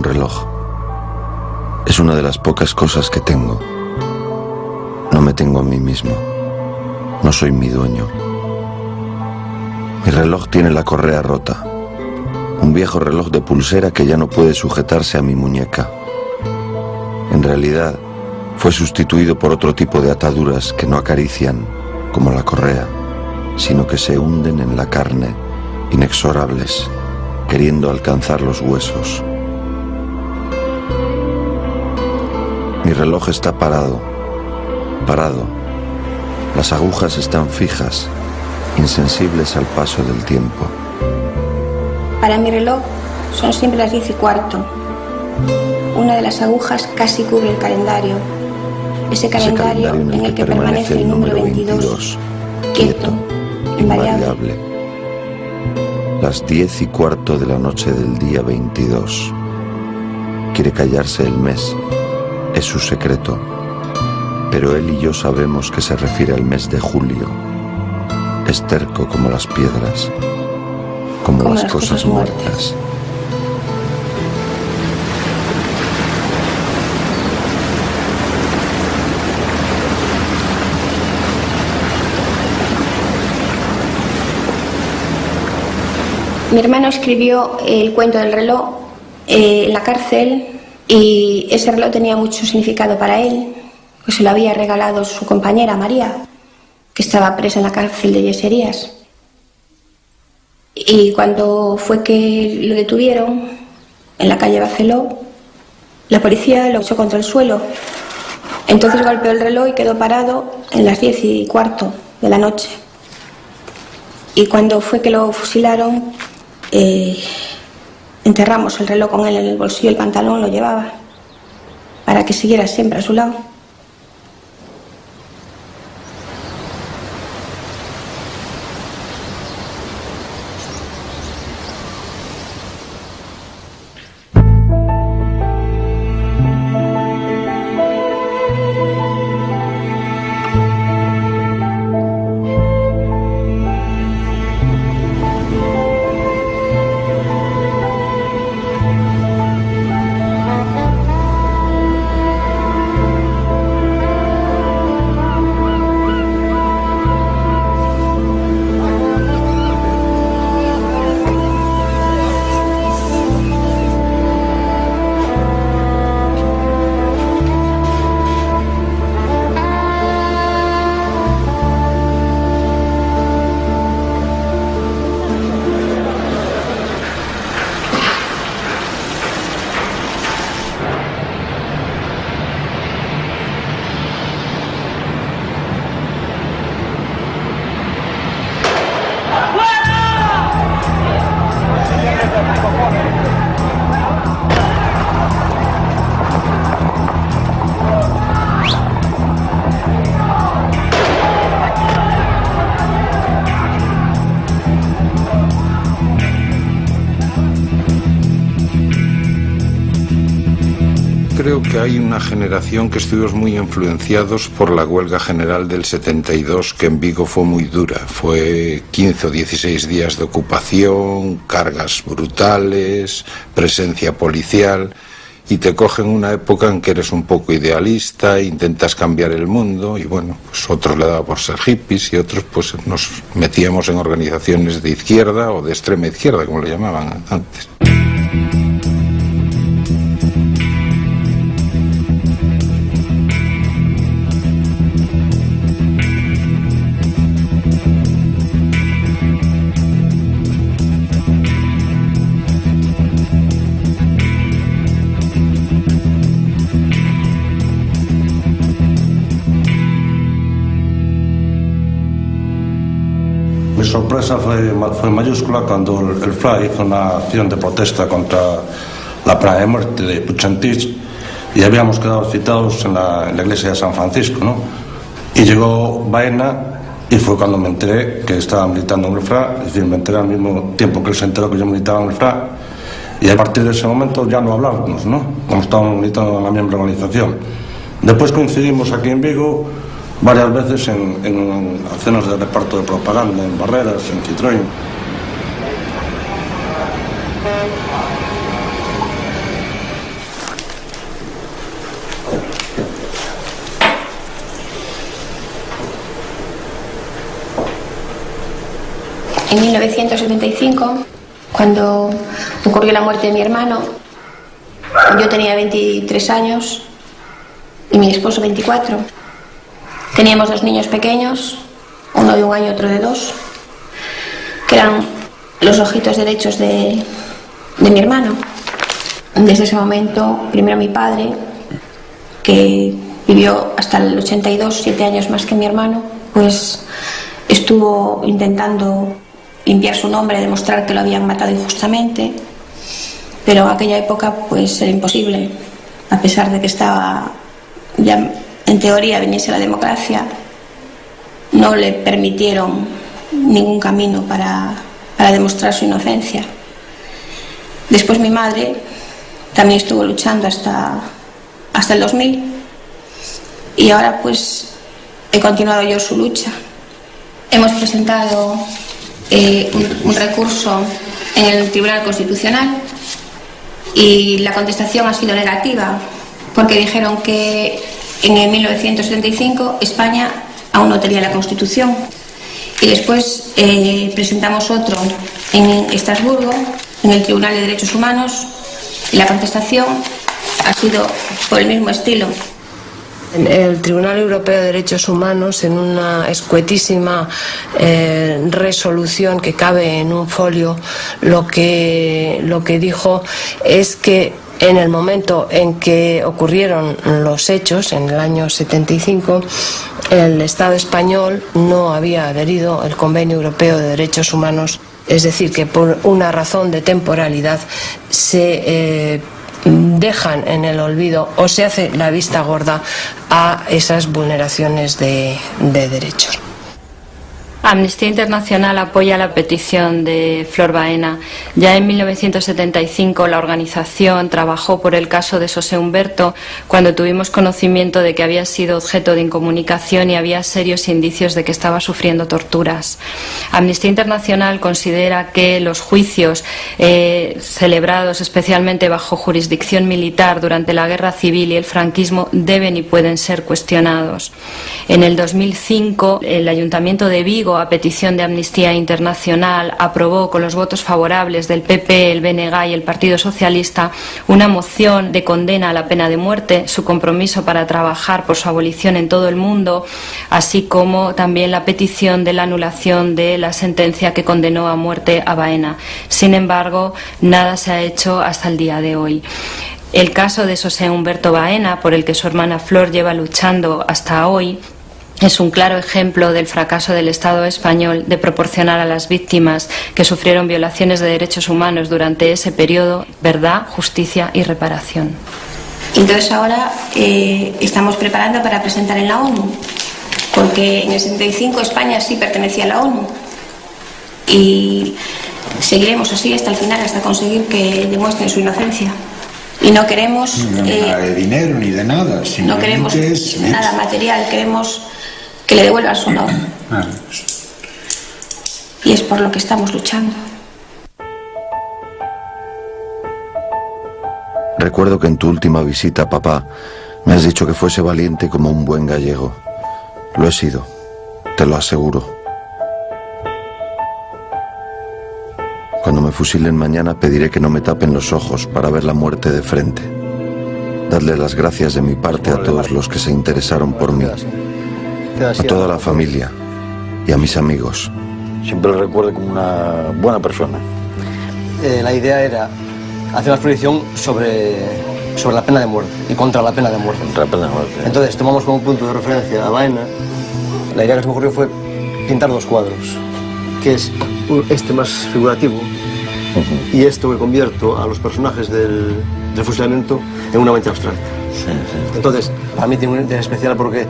reloj. Es una de las pocas cosas que tengo. No me tengo a mí mismo. No soy mi dueño. Mi reloj tiene la correa rota. Un viejo reloj de pulsera que ya no puede sujetarse a mi muñeca. En realidad, fue sustituido por otro tipo de ataduras que no acarician, como la correa, sino que se hunden en la carne, inexorables, queriendo alcanzar los huesos. Mi reloj está parado. Las agujas están fijas, insensibles al paso del tiempo. Para mi reloj son siempre las 10:15. Una de las agujas casi cubre el calendario. Ese calendario en el que permanece el número 22, quieto, invariable. Las 10:15 de la noche del día 22. Quiere callarse el mes. Es su secreto. Pero él y yo sabemos que se refiere al mes de julio. Es terco como las piedras, como las cosas muertas. Mi hermano escribió el cuento del reloj en la cárcel y ese reloj tenía mucho significado para él, pues se lo había regalado su compañera María, que estaba presa en la cárcel de Yeserías. Y cuando fue que lo detuvieron en la calle Barceló, la policía lo echó contra el suelo. Entonces golpeó el reloj y quedó parado en las 10:15 de la noche. Y cuando fue que lo fusilaron, enterramos el reloj con él en el bolsillo del pantalón, lo llevaba, para que siguiera siempre a su lado. Creo que hay una generación que estuvimos muy influenciados por la huelga general del 72, que en Vigo fue muy dura. Fue 15 o 16 días de ocupación, cargas brutales, presencia policial, y te cogen una época en que eres un poco idealista, intentas cambiar el mundo, y bueno, pues otros le daba por ser hippies y otros pues nos metíamos en organizaciones de izquierda o de extrema izquierda, como le llamaban antes. Mi sorpresa fue mayúscula cuando el FLA hizo una acción de protesta contra la pena de muerte de Puigdentís y habíamos quedado citados en la iglesia de San Francisco, ¿no? Y llegó Baena y fue cuando me enteré que estaba militando en el FLA, es decir, me enteré al mismo tiempo que él se enteró que yo militaba en el FLA, y a partir de ese momento ya no hablábamos, ¿no? Como estábamos militando en la misma organización. Después coincidimos aquí en Vigo varias veces en cenas de reparto de propaganda, en Barreras, en Citroën. En 1975, cuando ocurrió la muerte de mi hermano, yo tenía 23 años y mi esposo 24. Teníamos 2 niños pequeños, uno de 1 año y otro de 2, que eran los ojitos derechos de mi hermano. Desde ese momento, primero mi padre, que vivió hasta el 82, 7 años más que mi hermano, pues estuvo intentando limpiar su nombre, demostrar que lo habían matado injustamente, pero en aquella época pues era imposible, a pesar de que estaba ya en teoría viniese la democracia, no le permitieron ningún camino para demostrar su inocencia. Después mi madre también estuvo luchando hasta el 2000 y ahora pues he continuado yo su lucha. Hemos presentado un recurso en el Tribunal Constitucional y la contestación ha sido negativa porque dijeron que en 1975 España aún no tenía la Constitución. Y después presentamos otro en Estrasburgo, en el Tribunal de Derechos Humanos, y la contestación ha sido por el mismo estilo. El Tribunal Europeo de Derechos Humanos, en una escuetísima resolución que cabe en un folio, lo que dijo es que en el momento en que ocurrieron los hechos, en el año 75, el Estado español no había adherido al Convenio Europeo de Derechos Humanos, es decir, que por una razón de temporalidad se dejan en el olvido o se hace la vista gorda a esas vulneraciones de derechos. Amnistía Internacional apoya la petición de Flor Baena. Ya en 1975 la organización trabajó por el caso de José Humberto cuando tuvimos conocimiento de que había sido objeto de incomunicación y había serios indicios de que estaba sufriendo torturas. Amnistía Internacional considera que los juicios celebrados especialmente bajo jurisdicción militar durante la Guerra Civil y el franquismo deben y pueden ser cuestionados. En el 2005 el Ayuntamiento de Vigo, a petición de Amnistía Internacional, aprobó con los votos favorables del PP, el BNG y el Partido Socialista una moción de condena a la pena de muerte, su compromiso para trabajar por su abolición en todo el mundo, así como también la petición de la anulación de la sentencia que condenó a muerte a Baena. Sin embargo, nada se ha hecho hasta el día de hoy. El caso de José Humberto Baena, por el que su hermana Flor lleva luchando hasta hoy, es un claro ejemplo del fracaso del Estado español de proporcionar a las víctimas que sufrieron violaciones de derechos humanos durante ese periodo verdad, justicia y reparación. Entonces ahora estamos preparando para presentar en la ONU, porque en el 75 España sí pertenecía a la ONU y seguiremos así hasta el final, hasta conseguir que demuestren su inocencia. Y no queremos nada de dinero ni de nada, no queremos nada material, queremos que le devuelvan su honor. Y es por lo que estamos luchando. Recuerdo que en tu última visita, papá, me has dicho que fuese valiente como un buen gallego. Lo he sido, te lo aseguro. Cuando me fusilen mañana pediré que no me tapen los ojos para ver la muerte de frente. Dadle las gracias de mi parte a todos los que se interesaron por mí, a toda la familia y a mis amigos. Siempre lo recuerdo como una buena persona. La idea era hacer una exposición sobre la pena de muerte y contra la pena de muerte. Contra la pena de muerte. Entonces tomamos como punto de referencia a Baena. La idea que se me ocurrió fue pintar 2 cuadros, que es este más figurativo y esto que convierto a los personajes del fusilamiento en una mente abstracta. Sí. Entonces, para mí tiene un interés especial porque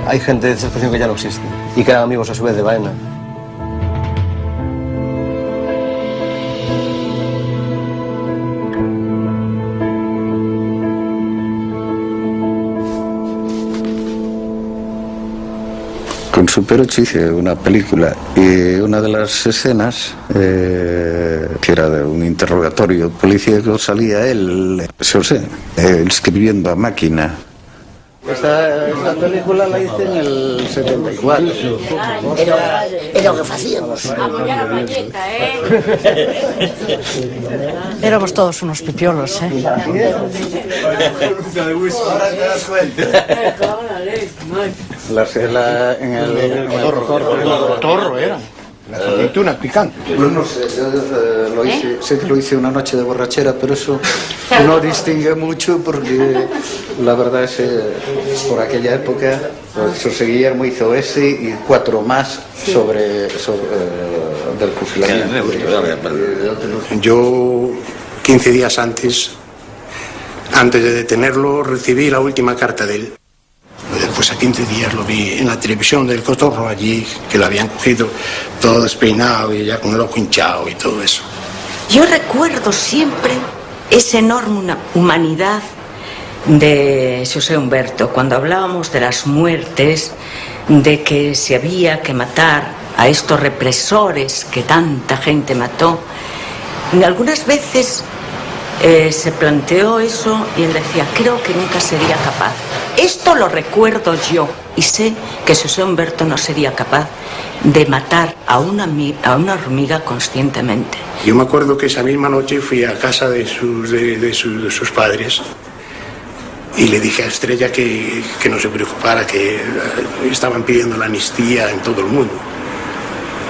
hay gente de esa expresión que ya no existe y que eran amigos a su vez de Baena. Con Super 8 hice una película y una de las escenas que era de un interrogatorio policíaco, salía él, escribiendo a máquina Esta película la hice en el 74. Era lo que facíamos. Éramos todos unos pipiolos, ¿eh? En el cotorro era. Las aceitunas picantes. Pues no sé, yo sé que lo hice una noche de borrachera, pero eso no distingue mucho porque la verdad es que por aquella época pues, José Guillermo hizo ese y 4 más sobre del fusilamiento. Yo 15 días antes de detenerlo recibí la última carta de él. Después a 15 días lo vi en la televisión del Cotorro allí, que lo habían cogido todo despeinado y ya con el ojo hinchado y todo eso. Yo recuerdo siempre esa enorme humanidad de José Humberto, cuando hablábamos de las muertes, de que se había que matar a estos represores que tanta gente mató. Algunas veces se planteó eso y él decía, creo que nunca sería capaz. Esto lo recuerdo yo y sé que José Humberto no sería capaz de matar a una hormiga conscientemente. Yo me acuerdo que esa misma noche fui a casa de sus padres y le dije a Estrella que no se preocupara, que estaban pidiendo la amnistía en todo el mundo.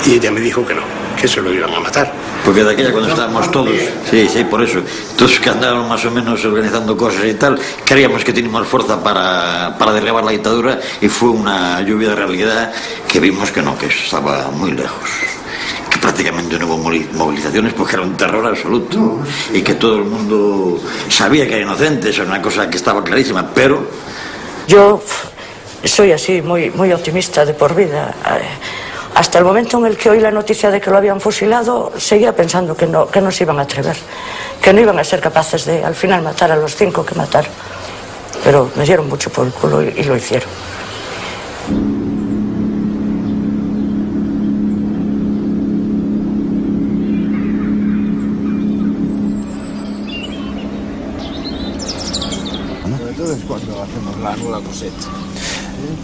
Y ella me dijo que no, que se lo iban a matar. Porque de aquella cuando estábamos todos, sí, por eso, todos que andábamos más o menos organizando cosas y tal, creíamos que teníamos fuerza para derribar la dictadura y fue una lluvia de realidad que vimos que no, que estaba muy lejos. Que prácticamente no hubo movilizaciones porque era un terror absoluto y que todo el mundo sabía que era inocente, eso era una cosa que estaba clarísima, pero... Yo soy así, muy optimista de por vida. Hasta el momento en el que oí la noticia de que lo habían fusilado, seguía pensando que no se iban a atrever, que no iban a ser capaces de, al final, matar a los 5 que mataron. Pero me dieron mucho por el culo y lo hicieron. Entonces, cuando hacemos la cosecha.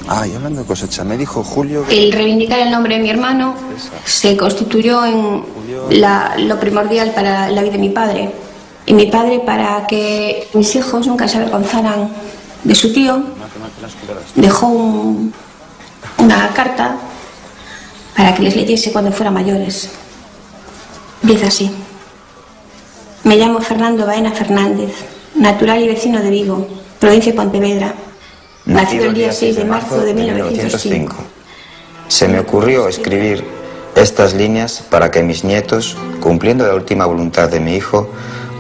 Y hablando de cosecha, me dijo Julio... El reivindicar el nombre de mi hermano se constituyó en lo primordial para la vida de mi padre. Y mi padre, para que mis hijos nunca se avergonzaran de su tío, dejó una carta para que les leyese cuando fueran mayores. Dice así: me llamo Fernando Baena Fernández, natural y vecino de Vigo, provincia de Pontevedra. Nacido el día 6 de marzo de 1905. Se me ocurrió escribir estas líneas para que mis nietos, cumpliendo la última voluntad de mi hijo,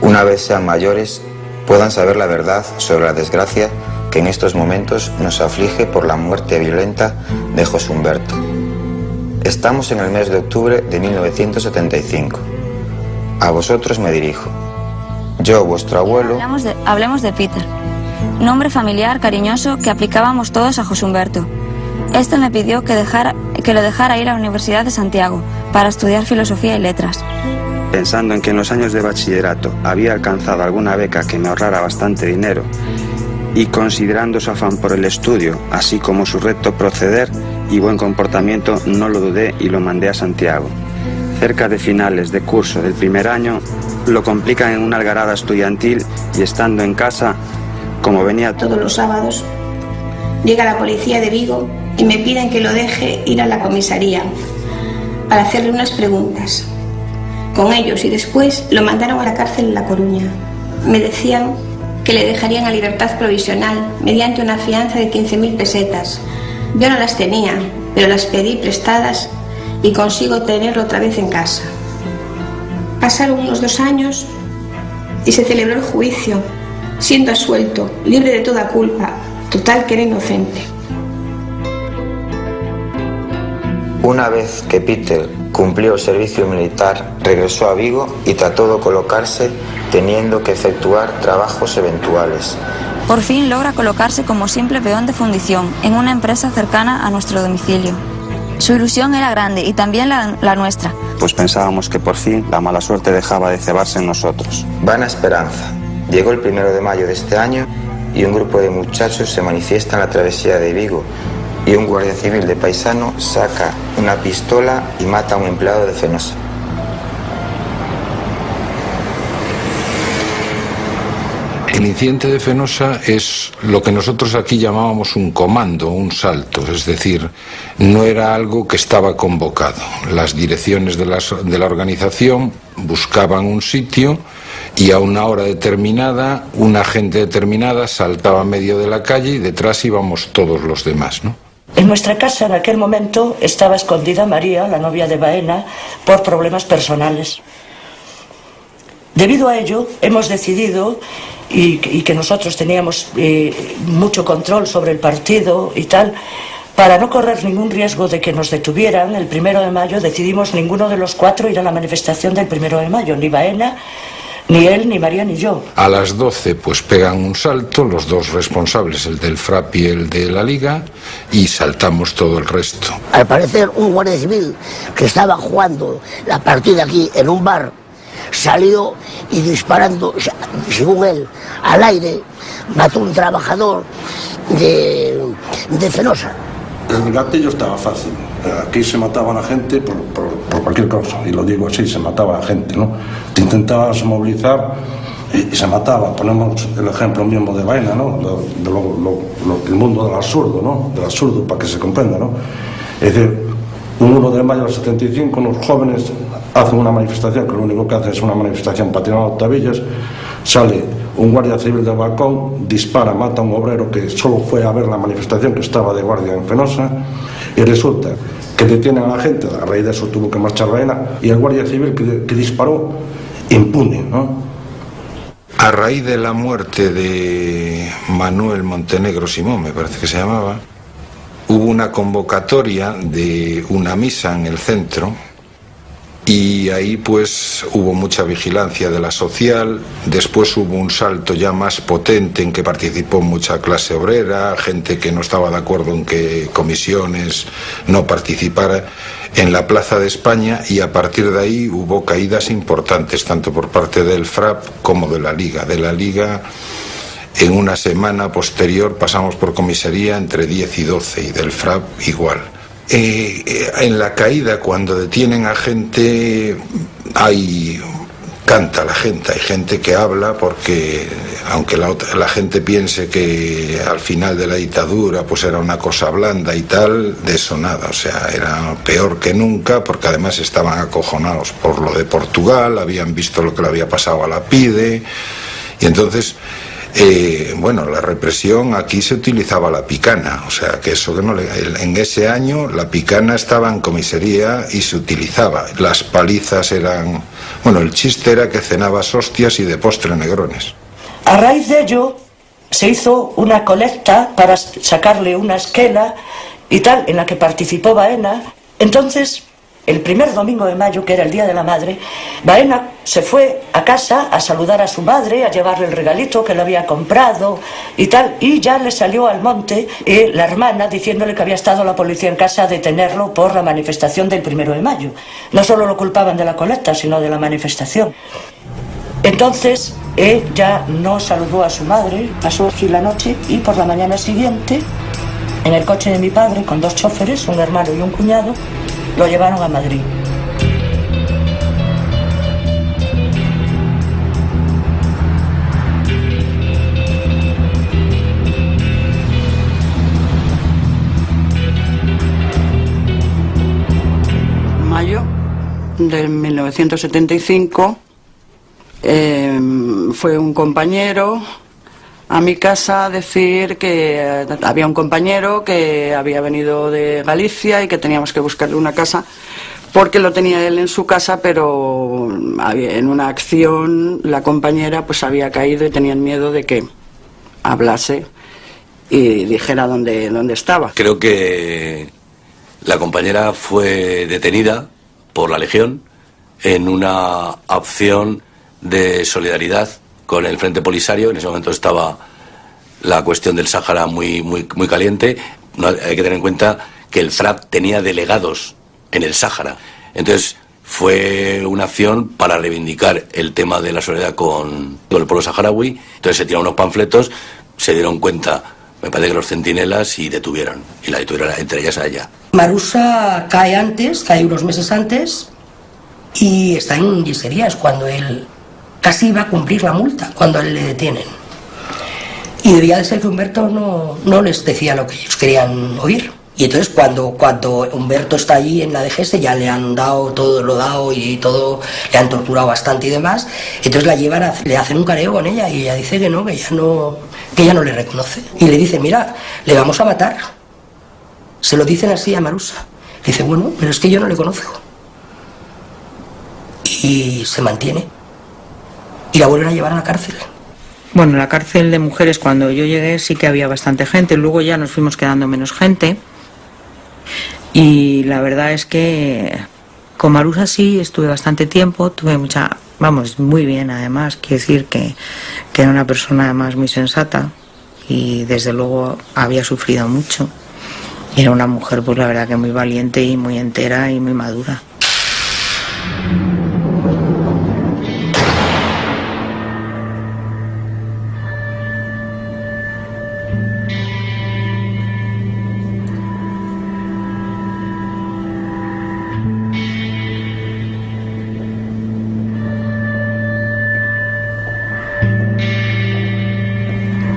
una vez sean mayores, puedan saber la verdad sobre la desgracia que en estos momentos nos aflige por la muerte violenta de José Humberto. Estamos en el mes de octubre de 1975. A vosotros me dirijo. Yo, vuestro abuelo... Hablemos de Peter. Nombre familiar cariñoso que aplicábamos todos a José Humberto. Este me pidió que lo dejara ir a la Universidad de Santiago para estudiar filosofía y letras. Pensando en que en los años de bachillerato había alcanzado alguna beca que me ahorrara bastante dinero y considerando su afán por el estudio, así como su recto proceder y buen comportamiento, no lo dudé y lo mandé a Santiago. Cerca de finales de curso del primer año, lo complican en una algarada estudiantil y estando en casa, como venía todos los sábados, llega la policía de Vigo y me piden que lo deje ir a la comisaría para hacerle unas preguntas. Con ellos y después lo mandaron a la cárcel en La Coruña. Me decían que le dejarían a libertad provisional mediante una fianza de 15.000 pesetas. Yo no las tenía, pero las pedí prestadas y consigo tenerlo otra vez en casa. Pasaron unos 2 años y se celebró el juicio, siendo absuelto, libre de toda culpa, total que era inocente. Una vez que Peter cumplió el servicio militar, regresó a Vigo y trató de colocarse teniendo que efectuar trabajos eventuales. Por fin logra colocarse como simple peón de fundición en una empresa cercana a nuestro domicilio. Su ilusión era grande y también la nuestra. Pues pensábamos que por fin la mala suerte dejaba de cebarse en nosotros. Vana esperanza. Llegó el 1 de mayo de este año y un grupo de muchachos se manifiesta en la travesía de Vigo y un guardia civil de paisano saca una pistola y mata a un empleado de Fenosa. El incidente de Fenosa es lo que nosotros aquí llamábamos un comando, un salto, es decir, no era algo que estaba convocado. Las direcciones de la organización buscaban un sitio y a una hora determinada, una gente determinada saltaba en medio de la calle y detrás íbamos todos los demás, ¿no? En nuestra casa en aquel momento estaba escondida María, la novia de Baena, por problemas personales. Debido a ello, hemos decidido, y que nosotros teníamos mucho control sobre el partido y tal, para no correr ningún riesgo de que nos detuvieran, el 1 de mayo decidimos ninguno de los 4 ir a la manifestación del 1 de mayo, ni Baena, ni él, ni María, ni yo. A las 12 pues pegan un salto, los dos responsables, el del FRAP y el de la Liga, y saltamos todo el resto. Al parecer un guardia civil que estaba jugando la partida aquí en un bar salió y disparando, según él, al aire, mató a un trabajador de Fenosa. El gatillo estaba fácil. Aquí se mataba a la gente por cualquier cosa, y lo digo así, se mataba a la gente, ¿no? Te intentabas movilizar y se mataba. Ponemos el ejemplo mismo de Baena, ¿no? El mundo del absurdo, ¿no? Del absurdo, para que se comprenda, ¿no? Es decir, un 1 de mayo del 75, unos jóvenes hacen una manifestación, que lo único que hacen es una manifestación para tirar octavillas, sale un guardia civil del balcón, dispara, mata a un obrero que solo fue a ver la manifestación, que estaba de guardia en Fenosa, y resulta que detienen a la gente. A raíz de eso tuvo que marchar Baena, y el guardia civil que disparó, impune, ¿no? A raíz de la muerte de Manuel Montenegro Simón, me parece que se llamaba, hubo una convocatoria de una misa en el centro, y ahí pues hubo mucha vigilancia de la social. Después hubo un salto ya más potente en que participó mucha clase obrera, gente que no estaba de acuerdo en que comisiones no participara en la Plaza de España, y a partir de ahí hubo caídas importantes tanto por parte del FRAP como de la Liga. De la Liga, en una semana posterior pasamos por comisaría entre 10 y 12, y del FRAP igual. En la caída, cuando detienen a gente, canta la gente, hay gente que habla, porque aunque la gente piense que al final de la dictadura pues era una cosa blanda y tal, de eso nada, o sea, era peor que nunca, porque además estaban acojonados por lo de Portugal, habían visto lo que le había pasado a la PIDE, y entonces bueno, la represión, aquí se utilizaba la picana, o sea, que eso que no en ese año la picana estaba en comisaría y se utilizaba. Las palizas eran, bueno, el chiste era que cenabas hostias y de postre negrones. A raíz de ello se hizo una colecta para sacarle una esquela y tal, en la que participó Baena. Entonces, el 1 domingo de mayo, que era el Día de la Madre, Baena se fue a casa a saludar a su madre, a llevarle el regalito que le había comprado y tal, y ya le salió al monte la hermana diciéndole que había estado la policía en casa a detenerlo por la manifestación del 1 de mayo. No solo lo culpaban de la colecta, sino de la manifestación. Entonces, ya no saludó a su madre, pasó aquí la noche, y por la mañana siguiente, en el coche de mi padre, con 2 choferes, un hermano y un cuñado, lo llevaron a Madrid. Mayo del 1975 fue un compañero a mi casa a decir que había un compañero que había venido de Galicia y que teníamos que buscarle una casa porque lo tenía él en su casa, pero en una acción la compañera pues había caído y tenían miedo de que hablase y dijera dónde estaba. Creo que la compañera fue detenida por la Legión en una acción de solidaridad con el Frente Polisario. En ese momento estaba la cuestión del Sáhara muy caliente. Hay que tener en cuenta que el FRAP tenía delegados en el Sáhara. Entonces fue una acción para reivindicar el tema de la solidaridad con el pueblo saharaui. Entonces se tiraron unos panfletos se dieron cuenta, me parece que los centinelas, y detuvieron. Y la detuvieron entre ellas a ella. Marusa cae unos meses antes, y está en Yeserías cuando él casi iba a cumplir la multa, cuando a él le detienen. Y debía de ser que Humberto no les decía lo que ellos querían oír. Y entonces cuando Humberto está allí en la DGS, ya le han dado todo lo dado y todo, le han torturado bastante y demás, entonces la llevan, le hacen un careo con ella y ella dice que ella no le reconoce. Y le dicen, mira, le vamos a matar. Se lo dicen así a Marusa. Le dice, bueno, pero es que yo no le conozco. Y se mantiene. Y la vuelven a llevar a la cárcel. Bueno, en la cárcel de mujeres cuando yo llegué sí que había bastante gente, luego ya nos fuimos quedando menos gente. Y la verdad es que con Marusa sí estuve bastante tiempo, tuve muy bien además, quiero decir que era una persona además muy sensata y desde luego había sufrido mucho. Y era una mujer pues la verdad que muy valiente y muy entera y muy madura.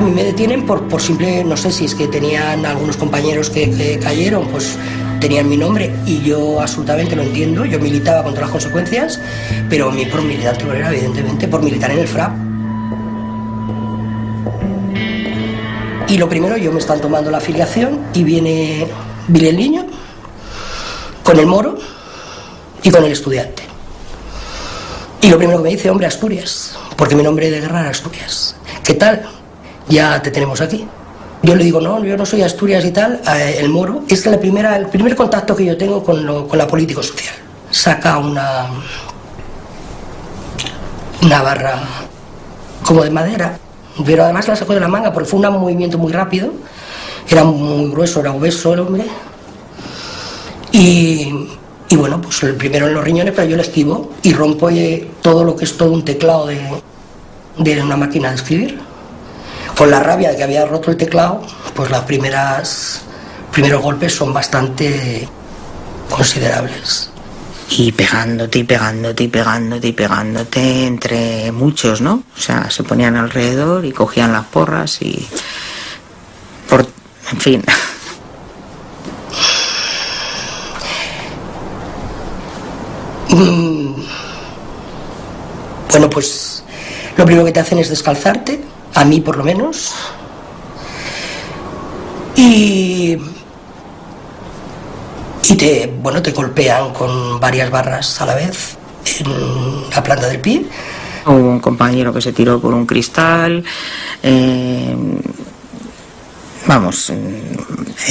Me detienen por simple, no sé si es que tenían algunos compañeros que cayeron, pues tenían mi nombre y yo absolutamente lo entiendo, yo militaba contra las consecuencias, pero mi por militante no era evidentemente por militar en el FRAP. Y lo primero, yo me están tomando la afiliación y viene el niño con el moro y con el estudiante. Y lo primero que me dice, hombre, Asturias, porque mi nombre de guerra era Asturias. ¿Qué tal? Ya te tenemos aquí. Yo le digo, no, yo no soy Asturias y tal. El moro es el primer contacto que yo tengo con la política social. Saca una barra como de madera, pero además la sacó de la manga porque fue un movimiento muy rápido. Era muy grueso, era obeso el hombre. Y bueno, pues el primero en los riñones, pero yo le esquivo y rompo todo lo que es todo un teclado de una máquina de escribir. Con la rabia de que había roto el teclado, pues los primeros golpes son bastante considerables. Y pegándote y pegándote y pegándote y pegándote entre muchos, ¿no? O sea, se ponían alrededor y cogían las porras y... en fin. Bueno, pues lo primero que te hacen es descalzarte. A mí por lo menos. Y te golpean con varias barras a la vez en la planta del pie. Hubo un compañero que se tiró por un cristal,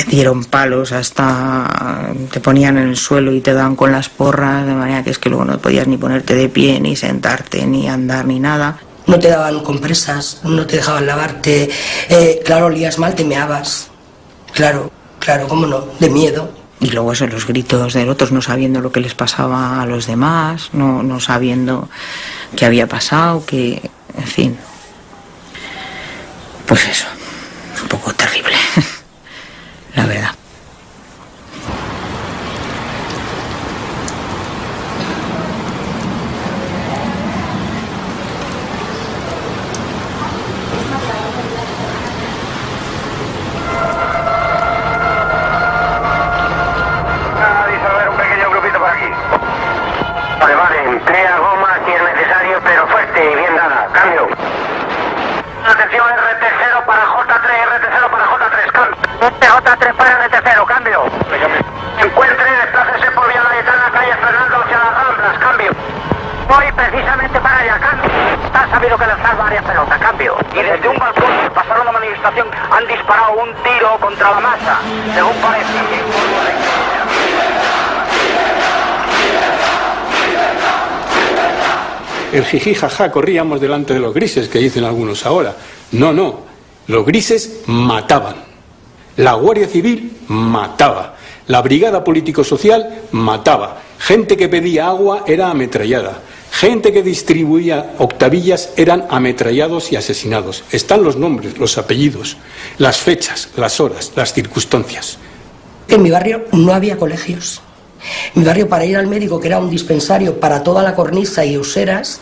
dieron palos hasta te ponían en el suelo y te daban con las porras, de manera que es que luego no podías ni ponerte de pie, ni sentarte, ni andar, ni nada. No te daban compresas, no te dejaban lavarte, claro, olías mal, te meabas. Claro, cómo no, de miedo. Y luego eso, los gritos de otros, no sabiendo lo que les pasaba a los demás, no sabiendo qué había pasado, en fin. Pues eso, un poco terrible, la verdad. Emplea goma si es necesario, pero fuerte y bien dada. Cambio. Atención, RT0 para J3, RT0 para J3, cambio. J3 para RT0, cambio. Encuentre, desplácese por Vía Layetana, calle Fernando hacia las Ramblas, cambio. Voy precisamente para allá, cambio. Está sabido que lanzar varias pelotas, cambio. Y desde un balcón que pasaron la manifestación han disparado un tiro contra la masa, según parece. El jiji jaja corríamos delante de los grises, que dicen algunos ahora. No, los grises mataban. La Guardia Civil mataba. La Brigada Político-Social mataba. Gente que pedía agua era ametrallada. Gente que distribuía octavillas eran ametrallados y asesinados. Están los nombres, los apellidos, las fechas, las horas, las circunstancias. En mi barrio no había colegios. En mi barrio, para ir al médico, que era un dispensario para toda la cornisa y useras,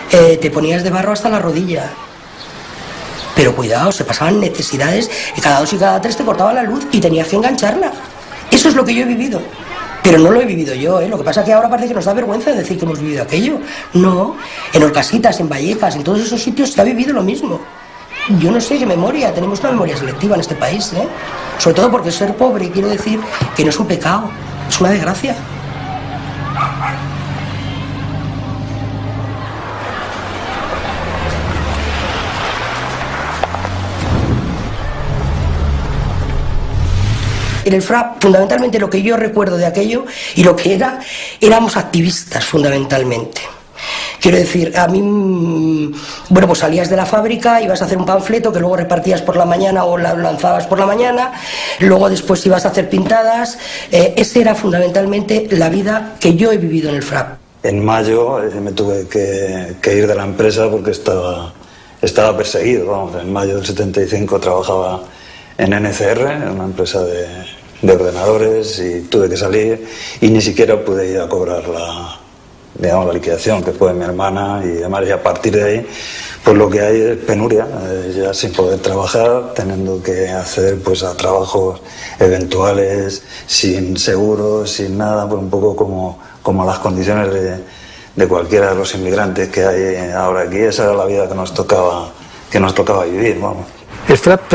te ponías de barro hasta la rodilla. Pero cuidado, se pasaban necesidades y cada 2 y cada 3 te cortaban la luz y tenías que engancharla. Eso es lo que yo he vivido. Pero no lo he vivido yo, ¿eh? Lo que pasa es que ahora parece que nos da vergüenza decir que hemos vivido aquello. No, en Orcasitas, en Vallecas, en todos esos sitios se ha vivido lo mismo. Yo no sé qué memoria, tenemos una memoria selectiva en este país, ¿eh? Sobre todo porque ser pobre, quiero decir que no es un pecado, es una desgracia. En el FRA, fundamentalmente, lo que yo recuerdo de aquello y lo que éramos activistas, fundamentalmente. Quiero decir, a mí, bueno, pues salías de la fábrica, ibas a hacer un panfleto que luego repartías por la mañana o lo lanzabas por la mañana, luego después ibas a hacer pintadas. Esa era fundamentalmente la vida que yo he vivido en el FRA. En mayo me tuve que ir de la empresa porque estaba perseguido. Vamos, en mayo del 75 trabajaba en NCR, en una empresa de ordenadores, y tuve que salir y ni siquiera pude ir a cobrar la liquidación, que fue mi hermana, y además ya a partir de ahí pues lo que hay es penuria, ya sin poder trabajar, teniendo que acceder pues a trabajos eventuales, sin seguros, sin nada, pues un poco como las condiciones de cualquiera de los inmigrantes que hay ahora aquí. Esa era la vida que nos tocaba vivir, vamos. El FRAP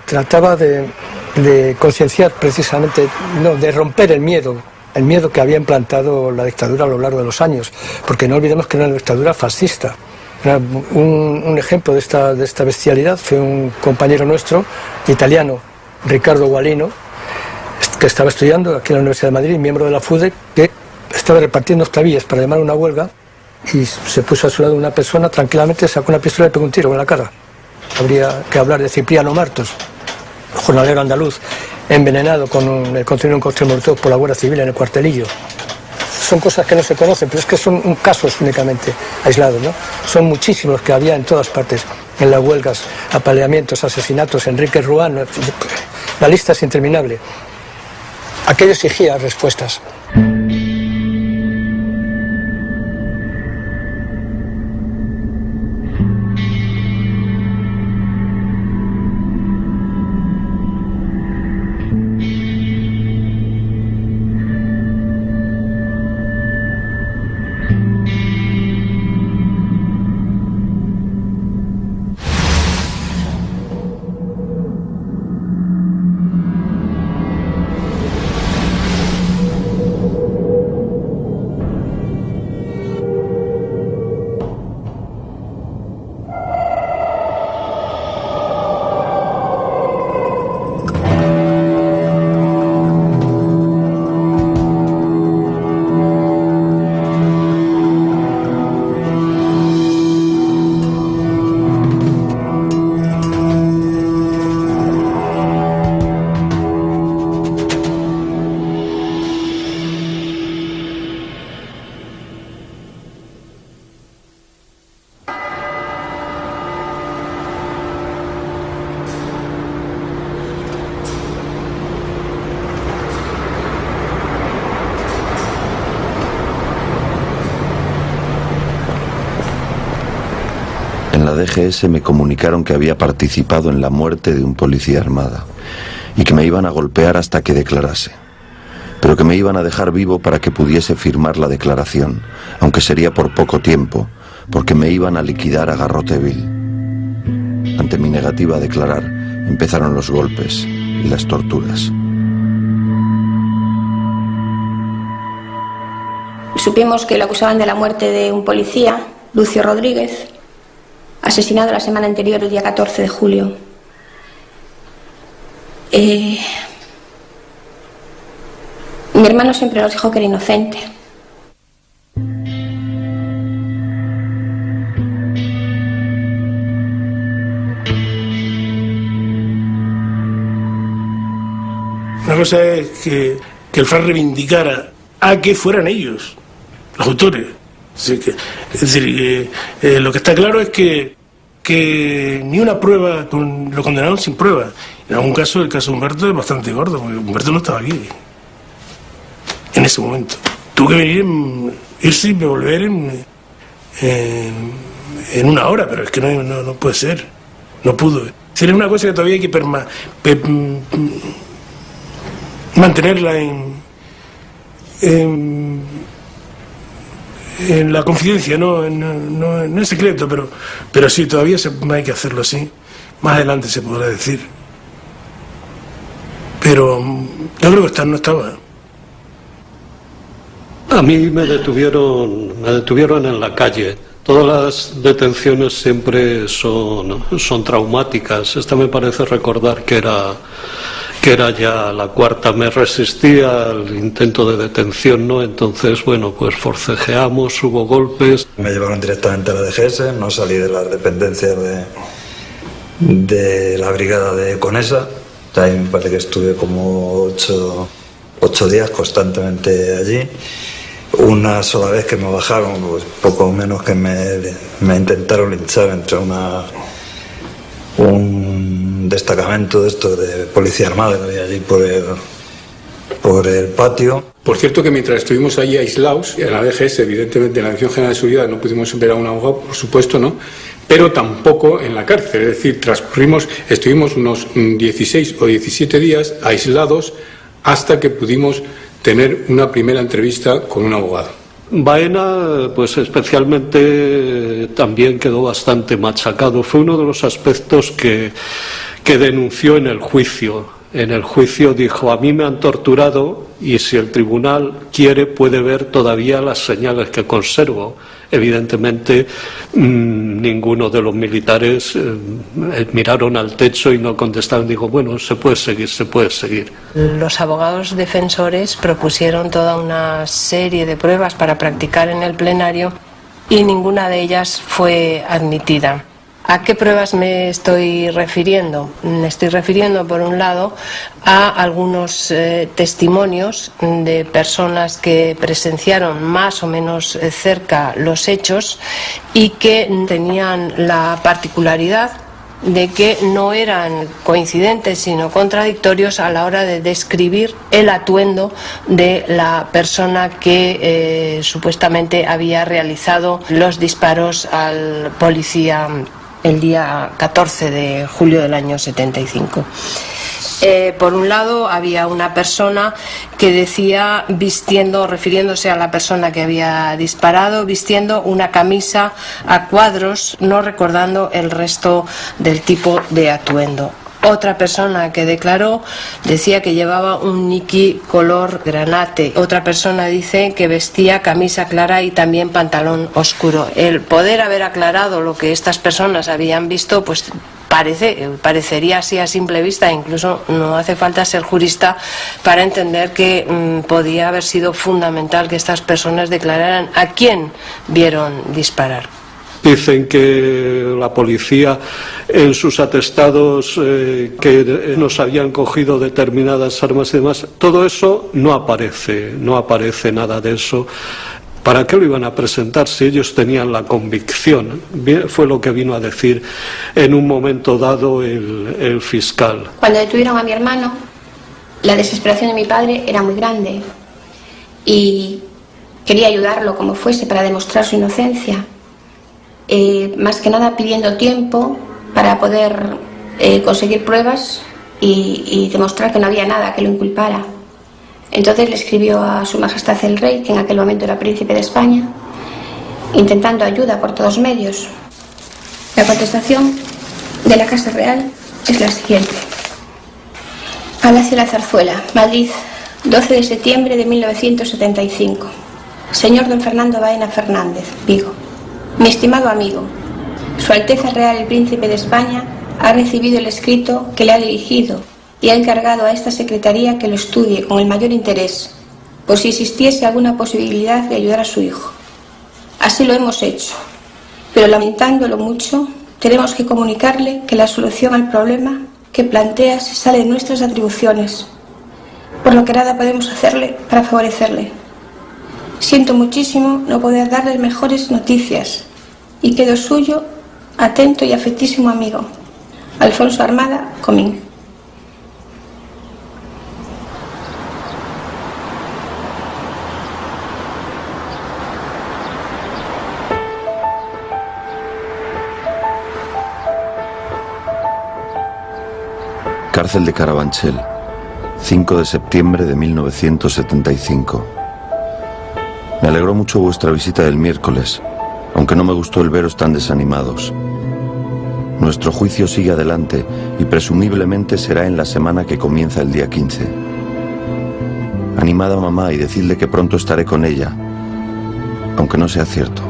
trataba de concienciar precisamente, no, de romper el miedo que había implantado la dictadura a lo largo de los años, porque no olvidemos que era una dictadura fascista. Un ejemplo de esta bestialidad fue un compañero nuestro, italiano, Riccardo Gualino, que estaba estudiando aquí en la Universidad de Madrid, miembro de la FUDE, que estaba repartiendo octavillas para llamar a una huelga, y se puso a su lado una persona, tranquilamente sacó una pistola y pegó un tiro en la cara. Habría que hablar de Cipriano Martos, jornalero andaluz, envenenado con el contenido de un cóctel molotov por la Guardia Civil en el Cuartelillo. Son cosas que no se conocen, pero es que son casos únicamente aislados, ¿no? Son muchísimos que había en todas partes, en las huelgas, apaleamientos, asesinatos, Enrique Ruán, la lista es interminable. Aquello exigía respuestas. En la DGS me comunicaron que había participado en la muerte de un policía armada y que me iban a golpear hasta que declarase, pero que me iban a dejar vivo para que pudiese firmar la declaración, aunque sería por poco tiempo, porque me iban a liquidar a garrote vil. Ante mi negativa a declarar, empezaron los golpes y las torturas. Supimos que lo acusaban de la muerte de un policía, Lucio Rodríguez, asesinado la semana anterior, el día 14 de julio. Mi hermano siempre nos dijo que era inocente. Una cosa es que el FRA reivindicara a que fueran ellos, los autores, Así que, es decir, lo que está claro es que ni una prueba, lo condenaron sin prueba. En algún caso, el caso de Humberto es bastante gordo, porque Humberto no estaba aquí en ese momento. Tuvo que venir, irse y volver en una hora, pero es que no puede ser, no pudo. Sería una cosa que todavía hay que mantenerla en la confidencia, no en secreto, pero sí, todavía hay que hacerlo así. Más adelante se podrá decir. Pero yo creo que no estaba. A mí me detuvieron en la calle. Todas las detenciones siempre son traumáticas. Esta me parece recordar que era ya la cuarta. Me resistía al intento de detención, ¿no? Entonces, bueno, pues forcejeamos, hubo golpes. Me llevaron directamente a la DGS, no salí de las dependencias de la brigada de Conesa. Ahí me parece que estuve como 8 días constantemente allí. Una sola vez que me bajaron, pues poco menos que me intentaron linchar entre un destacamento de estos de policía armada que había allí por el patio. Por cierto que mientras estuvimos allí aislados, en la DGS, evidentemente en la Dirección General de Seguridad no pudimos ver a un abogado, por supuesto, ¿no? Pero tampoco en la cárcel, es decir, estuvimos unos 16 o 17 días aislados hasta que pudimos tener una primera entrevista con un abogado. Baena, pues especialmente también quedó bastante machacado. Fue uno de los aspectos que denunció en el juicio. En el juicio dijo: a mí me han torturado y si el tribunal quiere puede ver todavía las señales que conservo. Evidentemente ninguno de los militares miraron al techo y no contestaron. Digo, bueno, se puede seguir. Los abogados defensores propusieron toda una serie de pruebas para practicar en el plenario y ninguna de ellas fue admitida. ¿A qué pruebas me estoy refiriendo? Me estoy refiriendo, por un lado, a algunos testimonios de personas que presenciaron más o menos cerca los hechos y que tenían la particularidad de que no eran coincidentes sino contradictorios a la hora de describir el atuendo de la persona que supuestamente había realizado los disparos al policía el día 14 de julio del año 75. Por un lado había una persona que decía, refiriéndose a la persona que había disparado, vistiendo una camisa a cuadros, no recordando el resto del tipo de atuendo. Otra persona que declaró decía que llevaba un niqui color granate. Otra persona dice que vestía camisa clara y también pantalón oscuro. El poder haber aclarado lo que estas personas habían visto, pues parecería así a simple vista. Incluso no hace falta ser jurista para entender que podía haber sido fundamental que estas personas declararan a quién vieron disparar. Dicen que la policía en sus atestados que nos habían cogido determinadas armas y demás, todo eso no aparece nada de eso. ¿Para qué lo iban a presentar si ellos tenían la convicción? Fue lo que vino a decir en un momento dado el fiscal. Cuando detuvieron a mi hermano, la desesperación de mi padre era muy grande y quería ayudarlo como fuese para demostrar su inocencia. Más que nada pidiendo tiempo para poder conseguir pruebas y demostrar que no había nada que lo inculpara. Entonces le escribió a Su Majestad el Rey, que en aquel momento era príncipe de España, intentando ayuda por todos medios. La contestación de la Casa Real es la siguiente. Palacio La Zarzuela, Madrid, 12 de septiembre de 1975. Señor don Fernando Baena Fernández, Vigo. Mi estimado amigo, Su Alteza Real el Príncipe de España ha recibido el escrito que le ha dirigido y ha encargado a esta secretaría que lo estudie con el mayor interés, por si existiese alguna posibilidad de ayudar a su hijo. Así lo hemos hecho, pero lamentándolo mucho, tenemos que comunicarle que la solución al problema que plantea se sale de nuestras atribuciones, por lo que nada podemos hacerle para favorecerle. Siento muchísimo no poder darles mejores noticias y quedo suyo, atento y afectísimo amigo, Alfonso Armada Comín. Cárcel de Carabanchel, 5 de septiembre de 1975. Me alegró mucho vuestra visita del miércoles, aunque no me gustó el veros tan desanimados. Nuestro juicio sigue adelante y presumiblemente será en la semana que comienza el día 15. Animad a mamá y decidle que pronto estaré con ella, aunque no sea cierto.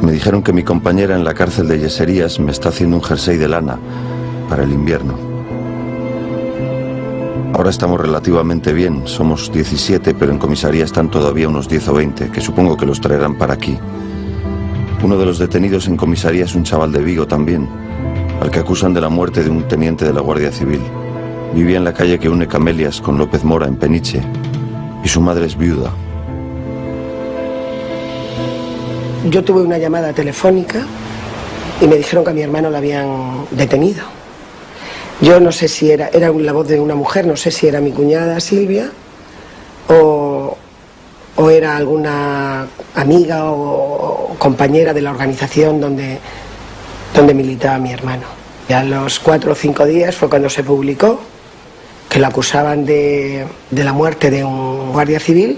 Me dijeron que mi compañera en la cárcel de Yeserías me está haciendo un jersey de lana para el invierno. Ahora estamos relativamente bien, somos 17, pero en comisaría están todavía unos 10 o 20, que supongo que los traerán para aquí. Uno de los detenidos en comisaría es un chaval de Vigo también, al que acusan de la muerte de un teniente de la Guardia Civil. Vivía en la calle que une Camelias con López Mora en Peniche, y su madre es viuda. Yo tuve una llamada telefónica y me dijeron que a mi hermano lo habían detenido. Yo no sé si era la voz de una mujer, no sé si era mi cuñada Silvia o era alguna amiga o compañera de la organización donde militaba mi hermano. Y a los 4 o 5 días fue cuando se publicó que lo acusaban de la muerte de un guardia civil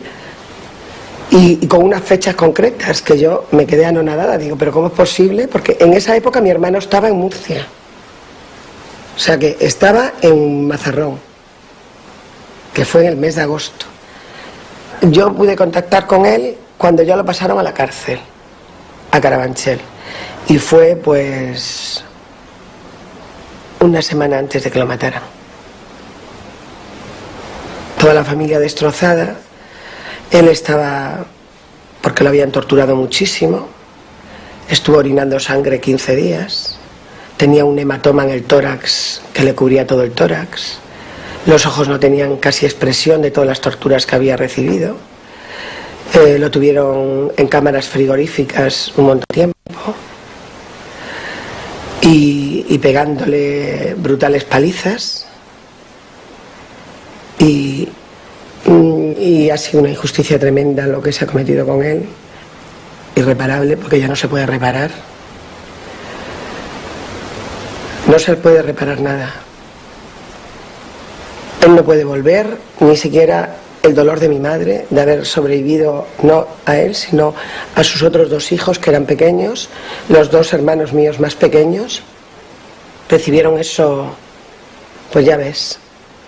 y con unas fechas concretas que yo me quedé anonadada. Digo, ¿pero cómo es posible? Porque en esa época mi hermano estaba en Murcia. O sea que estaba en Mazarrón, que fue en el mes de agosto. Yo pude contactar con él cuando ya lo pasaron a la cárcel, a Carabanchel. Y fue pues una semana antes de que lo mataran. Toda la familia destrozada. Él estaba, porque lo habían torturado muchísimo, estuvo orinando sangre 15 días. Tenía un hematoma en el tórax que le cubría todo el tórax. Los ojos no tenían casi expresión de todas las torturas que había recibido. Lo tuvieron en cámaras frigoríficas un montón de tiempo y pegándole brutales palizas. Y ha sido una injusticia tremenda lo que se ha cometido con él. Irreparable, porque ya no se puede reparar. No se puede reparar nada. Él no puede volver, ni siquiera el dolor de mi madre de haber sobrevivido no a él, sino a sus otros 2 hijos que eran pequeños, los 2 hermanos míos más pequeños. Recibieron eso, pues ya ves,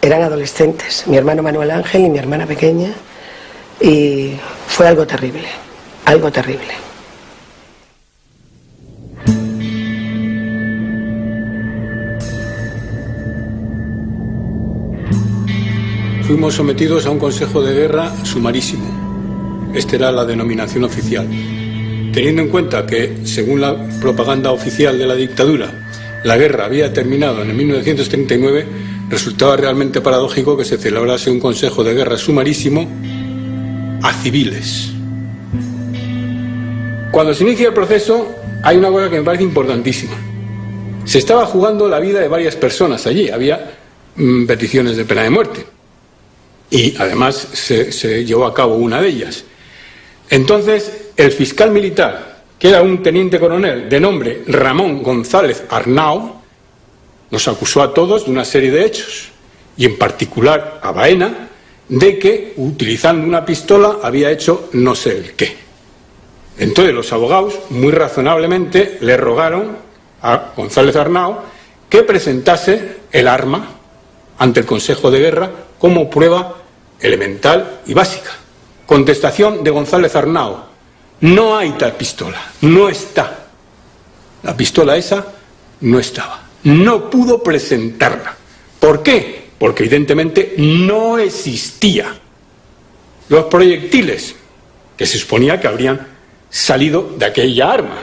eran adolescentes, mi hermano Manuel Ángel y mi hermana pequeña, y fue algo terrible, algo terrible. Fuimos sometidos a un consejo de guerra sumarísimo. Esta era la denominación oficial. Teniendo en cuenta que, según la propaganda oficial de la dictadura, la guerra había terminado en 1939, resultaba realmente paradójico que se celebrase un consejo de guerra sumarísimo a civiles. Cuando se inicia el proceso, hay una cosa que me parece importantísima. Se estaba jugando la vida de varias personas allí. Había peticiones de pena de muerte. Y además se llevó a cabo una de ellas. Entonces, el fiscal militar, que era un teniente coronel de nombre Ramón González Arnao, nos acusó a todos de una serie de hechos, y en particular a Baena, de que, utilizando una pistola, había hecho no sé el qué. Entonces los abogados, muy razonablemente, le rogaron a González Arnao que presentase el arma ante el Consejo de Guerra como prueba elemental y básica. Contestación de González Arnao: no hay tal pistola, no está. La pistola esa no estaba. No pudo presentarla. ¿Por qué? Porque evidentemente no existía. Los proyectiles que se suponía que habrían salido de aquella arma.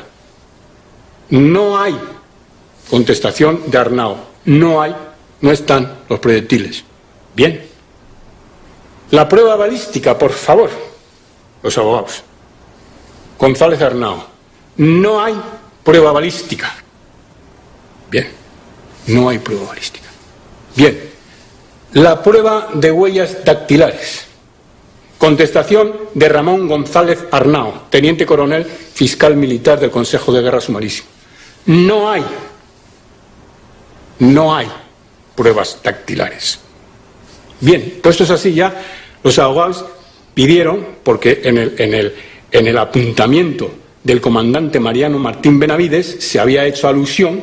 No hay. Contestación de Arnao: no hay, no están los proyectiles. Bien. La prueba balística, por favor. los abogados. González Arnao, no hay prueba balística. Bien, no hay prueba balística. Bien, la prueba de huellas dactilares. Contestación de Ramón González Arnao, teniente coronel, fiscal militar del Consejo de Guerra Sumarísimo. No hay pruebas dactilares. Bien, puestos así ya, los abogados pidieron, porque en el apuntamiento del comandante Mariano Martín Benavides se había hecho alusión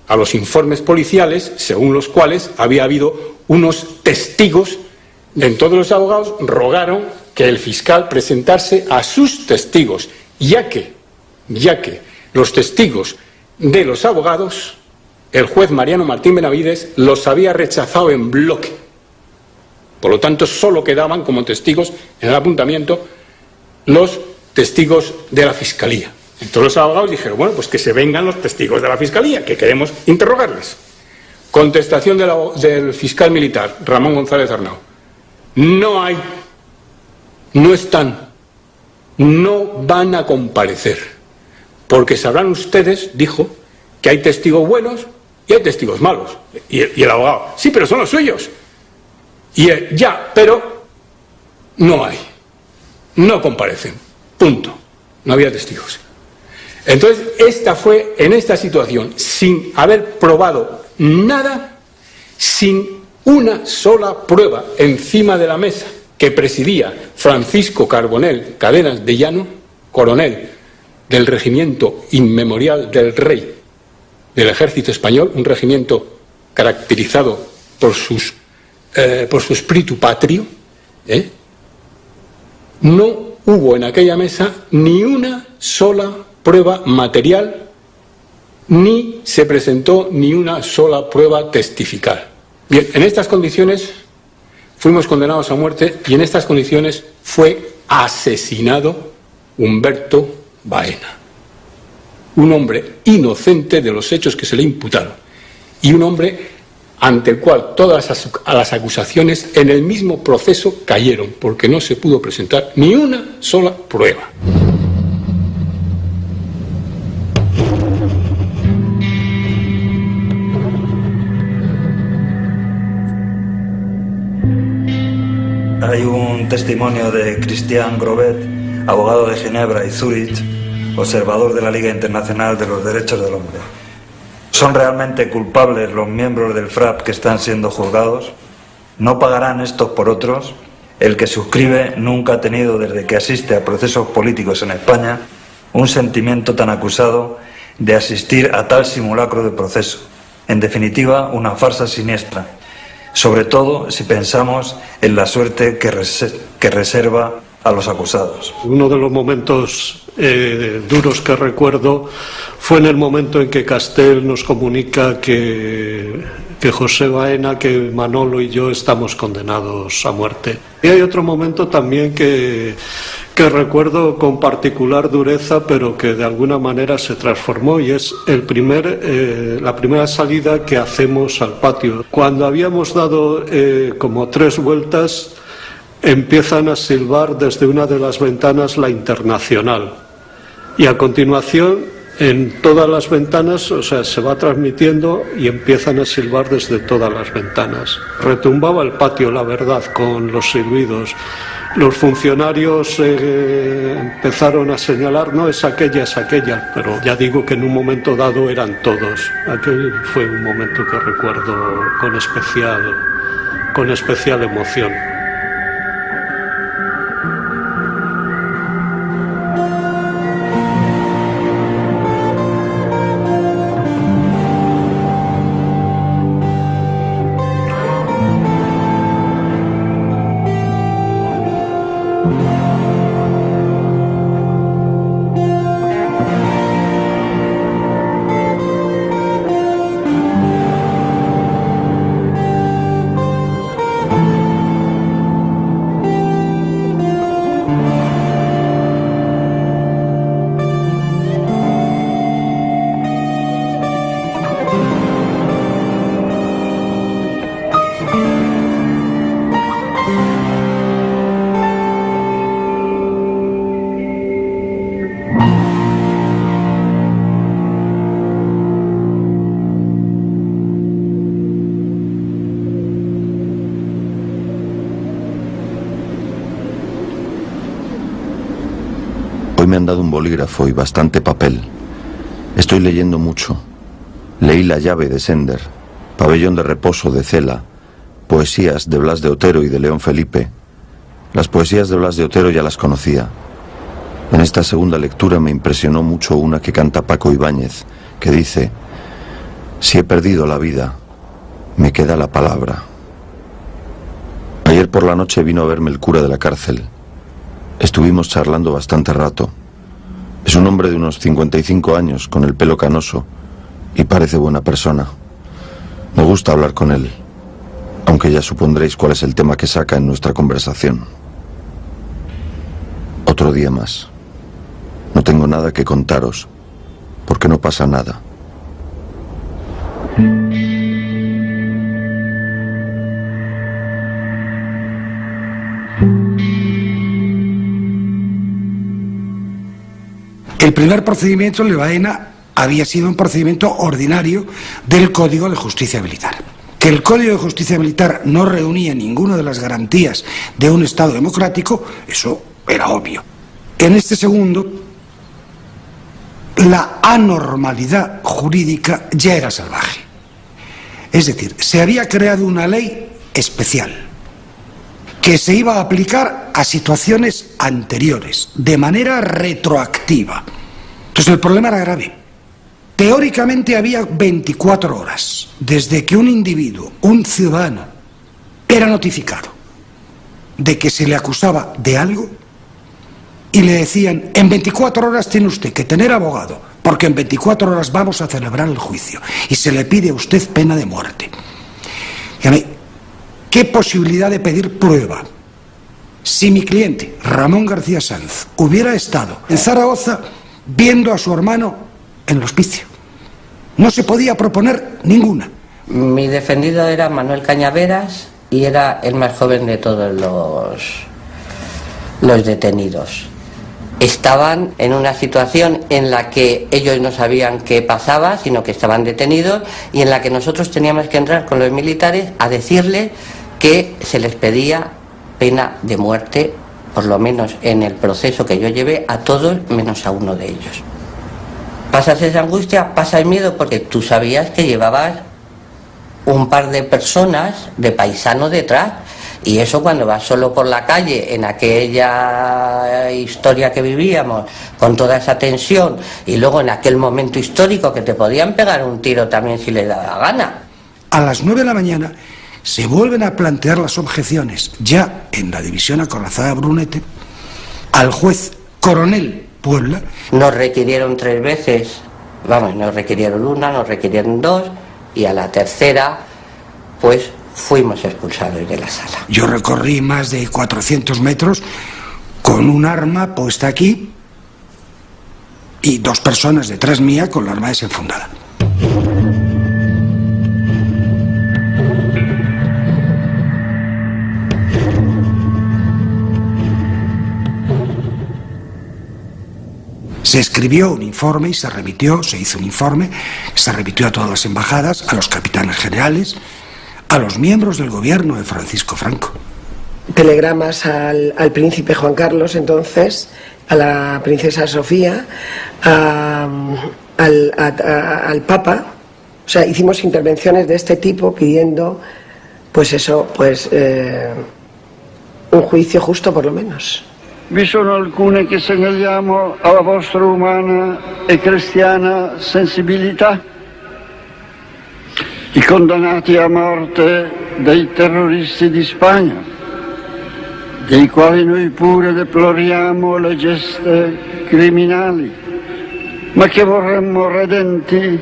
a los informes policiales, según los cuales había habido unos testigos. Entonces los abogados rogaron que el fiscal presentase a sus testigos, ya que los testigos de los abogados, el juez Mariano Martín Benavides los había rechazado en bloque. Por lo tanto, solo quedaban como testigos en el apuntamiento los testigos de la Fiscalía. Entonces los abogados dijeron, bueno, pues que se vengan los testigos de la Fiscalía, que queremos interrogarles. Contestación del fiscal militar, Ramón González Arnao. No hay, no están, no van a comparecer, porque sabrán ustedes, dijo, que hay testigos buenos y hay testigos malos. Y el abogado, sí, pero son los suyos. Y ya, pero no hay, no comparecen, punto. No había testigos. Entonces, esta fue, en esta situación, sin haber probado nada, sin una sola prueba encima de la mesa que presidía Francisco Carbonell Cadenas de Llano, coronel del Regimiento Inmemorial del Rey del Ejército Español, un regimiento caracterizado por su espíritu patrio, no hubo en aquella mesa ni una sola prueba material, ni se presentó ni una sola prueba testifical. Bien, en estas condiciones fuimos condenados a muerte y en estas condiciones fue asesinado Humberto Baena, un hombre inocente de los hechos que se le imputaron y un hombre ante el cual todas las acusaciones en el mismo proceso cayeron, porque no se pudo presentar ni una sola prueba. Hay un testimonio de Christian Grobet, abogado de Ginebra y Zúrich, observador de la Liga Internacional de los Derechos del Hombre. ¿Son realmente culpables los miembros del FRAP que están siendo juzgados? ¿No pagarán estos por otros? El que suscribe nunca ha tenido, desde que asiste a procesos políticos en España, un sentimiento tan acusado de asistir a tal simulacro de proceso. En definitiva, una farsa siniestra, sobre todo si pensamos en la suerte que reserva a los acusados. Uno de los momentos duros que recuerdo fue en el momento en que Castel nos comunica que José Baena, que Manolo y yo estamos condenados a muerte. Y hay otro momento también que recuerdo con particular dureza, pero que de alguna manera se transformó, y es la primera salida que hacemos al patio. Cuando habíamos dado como 3 vueltas, empiezan a silbar desde una de las ventanas la Internacional, y a continuación en todas las ventanas, o sea, se va transmitiendo y empiezan a silbar desde todas las ventanas. Retumbaba el patio, la verdad, con los silbidos. Los funcionarios empezaron a señalar, no, es aquella, pero ya digo que en un momento dado eran todos. Aquel fue un momento que recuerdo con especial emoción. me han dado un bolígrafo y bastante papel. Estoy leyendo mucho. Leí La llave de Sender, Pabellón de reposo de Cela, poesías de Blas de Otero y de León Felipe. Las poesías de Blas de Otero ya las conocía. En esta segunda lectura me impresionó mucho una que canta Paco Ibáñez, que dice: si he perdido la vida, me queda la palabra. Ayer por la noche vino a verme el cura de la cárcel. Estuvimos charlando bastante rato. Es un hombre de unos 55 años, con el pelo canoso, y parece buena persona. Me gusta hablar con él, aunque ya supondréis cuál es el tema que saca en nuestra conversación. Otro día más. No tengo nada que contaros, porque no pasa nada. El primer procedimiento en Lebaena había sido un procedimiento ordinario del Código de Justicia Militar. Que el Código de Justicia Militar no reunía ninguna de las garantías de un Estado democrático, eso era obvio. En este segundo, la anormalidad jurídica ya era salvaje. Es decir, se había creado una ley especial que se iba a aplicar a situaciones anteriores, de manera retroactiva. Entonces el problema era grave. Teóricamente había 24 horas desde que un individuo, un ciudadano, era notificado de que se le acusaba de algo y le decían: en 24 horas tiene usted que tener abogado, porque en 24 horas vamos a celebrar el juicio y se le pide a usted pena de muerte. Dígame, ¿qué posibilidad de pedir prueba? Si mi cliente, Ramón García Sanz, hubiera estado en Zaragoza viendo a su hermano en el hospicio, no se podía proponer ninguna. Mi defendido era Manuel Cañaveras y era el más joven de todos los detenidos. Estaban en una situación en la que ellos no sabían qué pasaba, sino que estaban detenidos, y en la que nosotros teníamos que entrar con los militares a decirles que se les pedía pena de muerte, por lo menos en el proceso que yo llevé, a todos menos a uno de ellos. Pasas esa angustia, pasa el miedo, porque tú sabías que llevabas un par de personas, de paisanos detrás, y eso cuando vas solo por la calle, en aquella historia que vivíamos, con toda esa tensión, y luego en aquel momento histórico que te podían pegar un tiro también si les daba gana. A las 9 de la mañana se vuelven a plantear las objeciones, ya en la división acorazada Brunete, al juez Coronel Puebla. Nos requirieron 3 veces, nos requirieron una, nos requirieron 2, y a la tercera, pues fuimos expulsados de la sala. Yo recorrí más de 400 metros con un arma puesta aquí y 2 personas detrás mía con la arma desenfundada. Se escribió un informe y se remitió, se hizo un informe, se remitió a todas las embajadas, a los capitanes generales, a los miembros del gobierno de Francisco Franco. Telegramas al príncipe Juan Carlos, entonces, a la princesa Sofía, al Papa. O sea, hicimos intervenciones de este tipo pidiendo, pues eso, un juicio justo por lo menos. Vi sono alcune che segnaliamo alla vostra umana e cristiana sensibilità. I condannati a morte dei terroristi di Spagna, dei quali noi pure deploriamo le geste criminali, ma che vorremmo redenti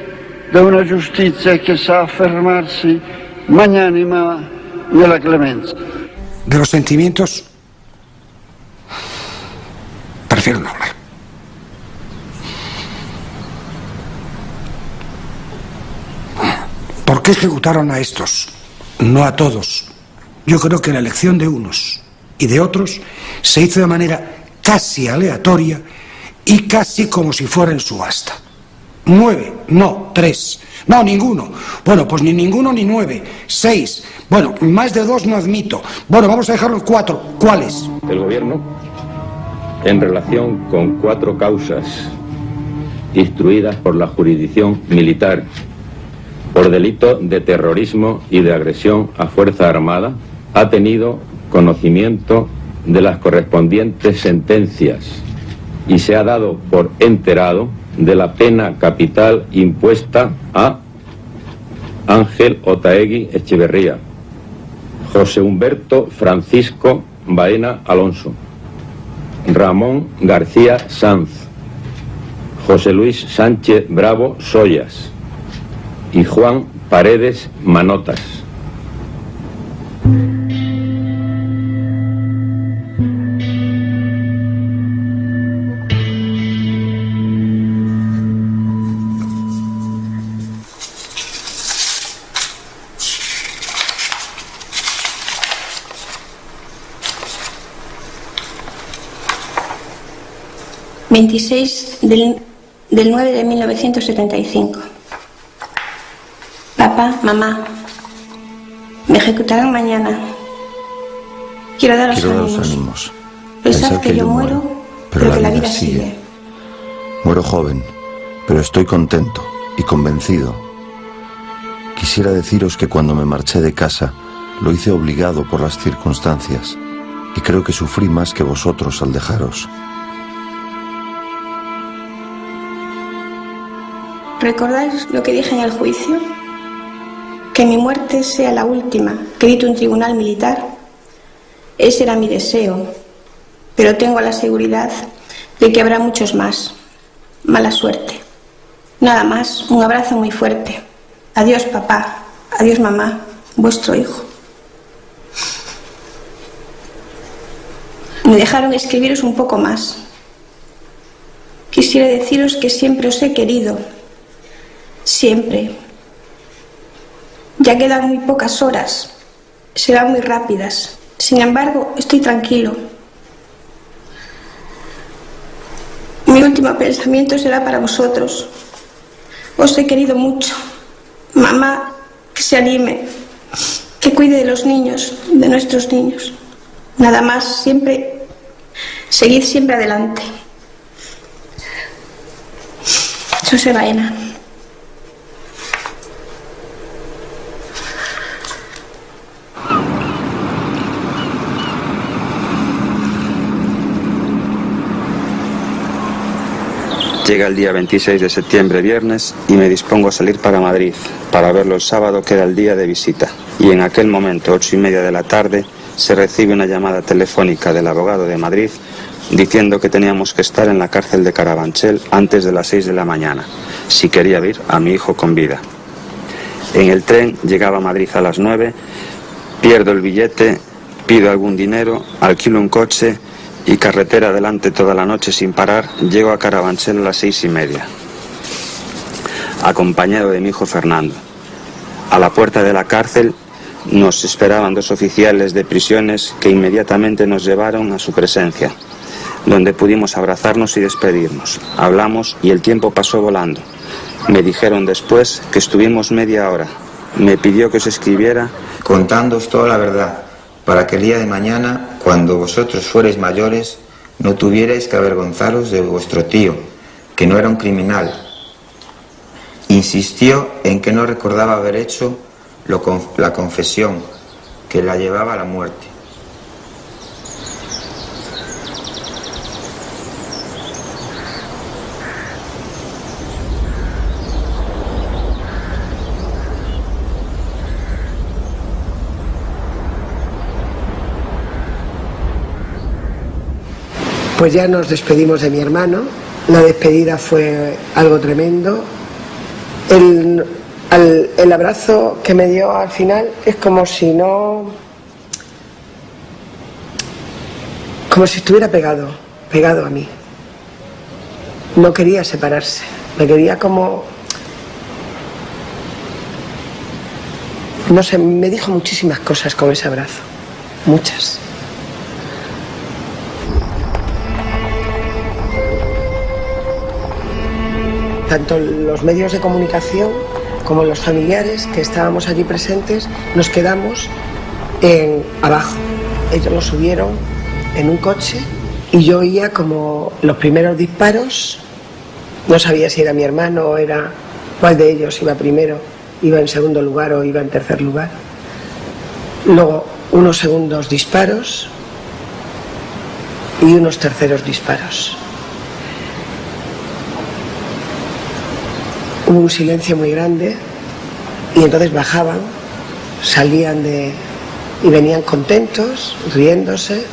da una giustizia che sa affermarsi magnanima nella clemenza. De los sentimientos prefiero no hablar. ¿Por qué ejecutaron a estos? No a todos. Yo creo que la elección de unos y de otros se hizo de manera casi aleatoria y casi como si fuera en subasta. 9, no, 3, no, ninguno. Bueno, pues ni ninguno ni 9, 6. Bueno, más de 2 no admito. Bueno, vamos a dejarlo en 4. ¿Cuáles? El gobierno en relación con 4 causas instruidas por la jurisdicción militar por delito de terrorismo y de agresión a fuerza armada, ha tenido conocimiento de las correspondientes sentencias y se ha dado por enterado de la pena capital impuesta a Ángel Otaegui Echeverría, José Humberto Francisco Baena Alonso, Ramón García Sanz, José Luis Sánchez Bravo Soyas y Juan Paredes Manotas. ...26 del 9 de 1975. Papá, mamá, me ejecutarán mañana. Quiero daros ánimos. Pensad que yo muero, pero que la vida sigue. Muero joven, pero estoy contento y convencido. Quisiera deciros que cuando me marché de casa, lo hice obligado por las circunstancias, y creo que sufrí más que vosotros al dejaros. ¿Recordáis lo que dije en el juicio? Que mi muerte sea la última que dicte un tribunal militar. Ese era mi deseo, pero tengo la seguridad de que habrá muchos más. Mala suerte. Nada más, un abrazo muy fuerte. Adiós, papá. Adiós, mamá. Vuestro hijo. Me dejaron escribiros un poco más. Quisiera deciros que siempre os he querido. Siempre. Ya quedan muy pocas horas. Serán muy rápidas. Sin embargo, estoy tranquilo. Mi último pensamiento será para vosotros. Os he querido mucho. Mamá, que se anime, que cuide de los niños, de nuestros niños. Nada más, siempre, seguid siempre adelante. José Baena. Llega el día 26 de septiembre, viernes, y me dispongo a salir para Madrid, para verlo el sábado, que era el día de visita. Y en aquel momento, 8:30 de la tarde, se recibe una llamada telefónica del abogado de Madrid diciendo que teníamos que estar en la cárcel de Carabanchel antes de las 6 de la mañana, si quería ver a mi hijo con vida. En el tren llegaba a Madrid a las 9, pierdo el billete, pido algún dinero, alquilo un coche y carretera adelante toda la noche sin parar. Llego a Carabanchel a las 6:30, acompañado de mi hijo Fernando. A la puerta de la cárcel nos esperaban 2 oficiales de prisiones que inmediatamente nos llevaron a su presencia, donde pudimos abrazarnos y despedirnos. Hablamos y el tiempo pasó volando. Me dijeron después que estuvimos media hora. Me pidió que os escribiera contándoos toda la verdad, para que el día de mañana, cuando vosotros fuereis mayores, no tuvierais que avergonzaros de vuestro tío, que no era un criminal. Insistió en que no recordaba haber hecho la confesión, que la llevaba a la muerte. Pues ya nos despedimos de mi hermano. La despedida fue algo tremendo. El abrazo que me dio al final es como si estuviera pegado a mí. No quería separarse, me quería como, no sé, me dijo muchísimas cosas con ese abrazo, muchas. Tanto los medios de comunicación como los familiares que estábamos allí presentes nos quedamos abajo. Ellos nos subieron en un coche y yo oía como los primeros disparos, no sabía si era mi hermano o era cuál de ellos iba primero, iba en segundo lugar o iba en tercer lugar. Luego unos segundos disparos y unos terceros disparos. Hubo un silencio muy grande y entonces bajaban, salían y venían contentos, riéndose,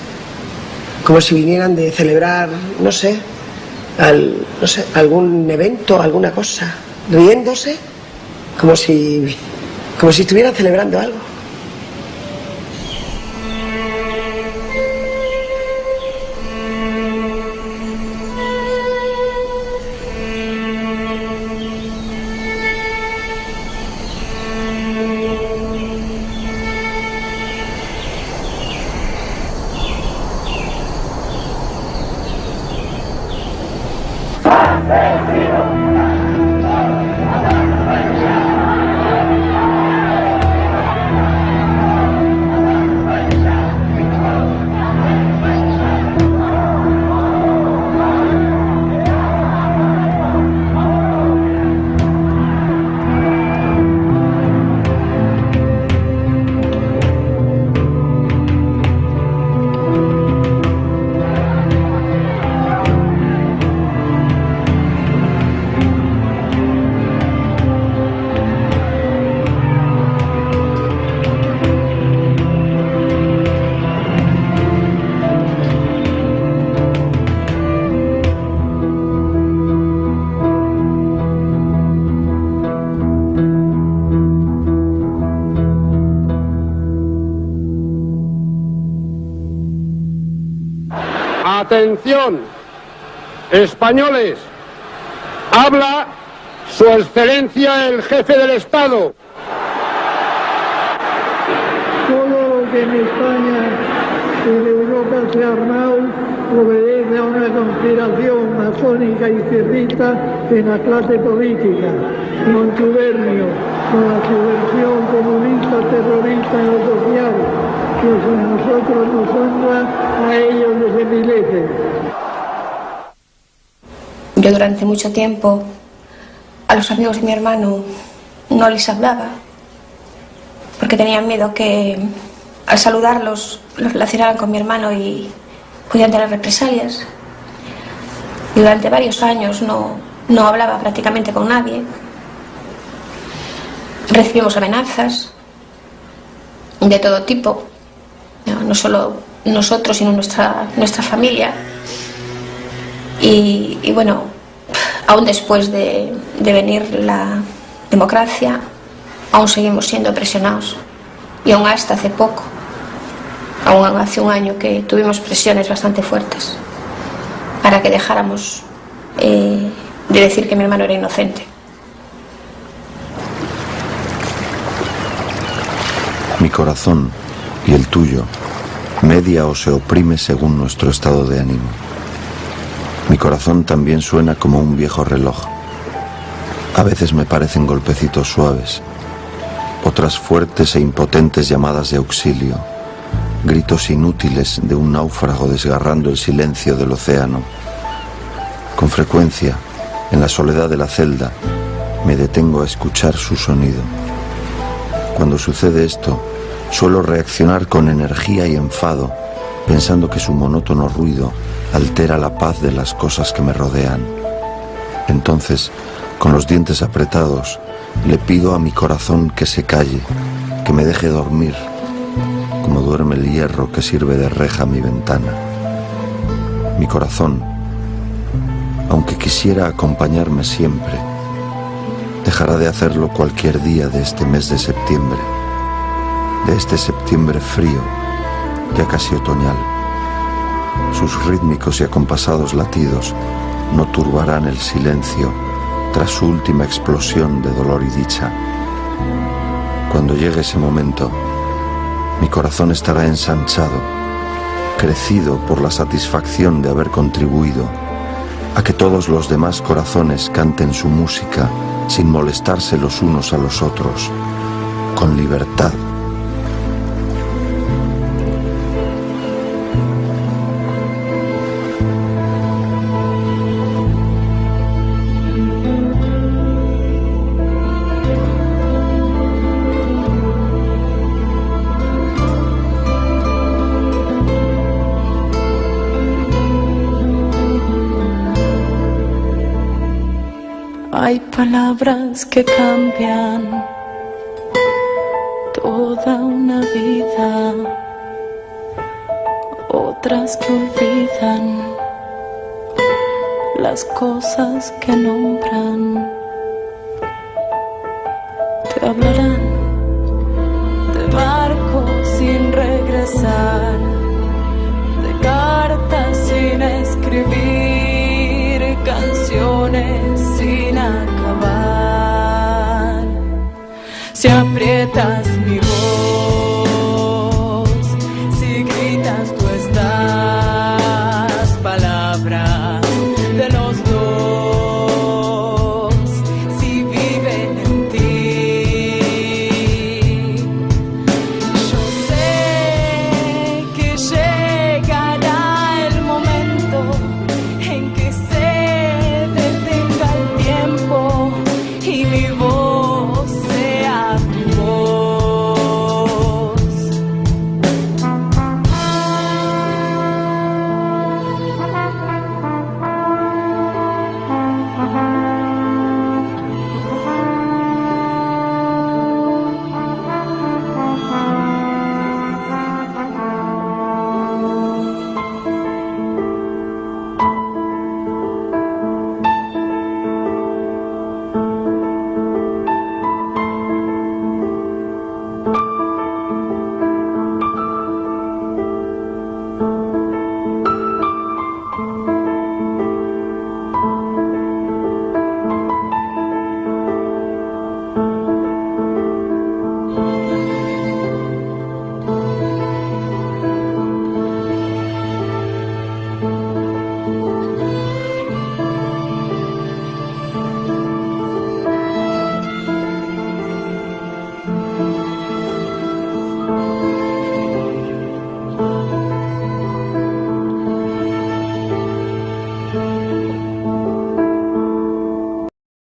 como si vinieran de celebrar, no sé, algún evento, alguna cosa, riéndose, como si estuvieran celebrando algo. Atención, españoles, habla Su Excelencia el Jefe del Estado. Todo lo que en España y en Europa se ha armado obedece a una conspiración masónica y izquierdista en la clase política, contubernio con la subversión comunista terrorista en lo social, que si a nosotros nos honra, a ellos les envilece. Yo durante mucho tiempo a los amigos de mi hermano no les hablaba, porque tenían miedo que al saludarlos los relacionaran con mi hermano y pudieran tener represalias. Y durante varios años no hablaba prácticamente con nadie. Recibimos amenazas de todo tipo, no solo nosotros, sino nuestra familia. Y bueno, aún después de venir la democracia, aún seguimos siendo presionados. Y aún hasta hace poco, aún hace un año, que tuvimos presiones bastante fuertes para que dejáramos de decir que mi hermano era inocente. Mi corazón y el tuyo media o se oprime según nuestro estado de ánimo. Mi corazón también suena como un viejo reloj. A veces me parecen golpecitos suaves, otras fuertes e impotentes llamadas de auxilio, gritos inútiles de un náufrago desgarrando el silencio del océano. Con frecuencia, en la soledad de la celda, me detengo a escuchar su sonido. Cuando sucede esto, suelo reaccionar con energía y enfado, pensando que su monótono ruido altera la paz de las cosas que me rodean. Entonces, con los dientes apretados, le pido a mi corazón que se calle, que me deje dormir, como duerme el hierro que sirve de reja a mi ventana. Mi corazón, aunque quisiera acompañarme siempre, dejará de hacerlo cualquier día de este mes de septiembre, de este septiembre frío, ya casi otoñal. Sus rítmicos y acompasados latidos no turbarán el silencio tras su última explosión de dolor y dicha. Cuando llegue ese momento, mi corazón estará ensanchado, crecido por la satisfacción de haber contribuido a que todos los demás corazones canten su música sin molestarse los unos a los otros, con libertad. Hay palabras que cambian toda una vida, otras que olvidan las cosas que nombran. Te hablarán de barcos sin regresar, de cartas sin escribir, canciones sin acabar. Si aprietas mi voz,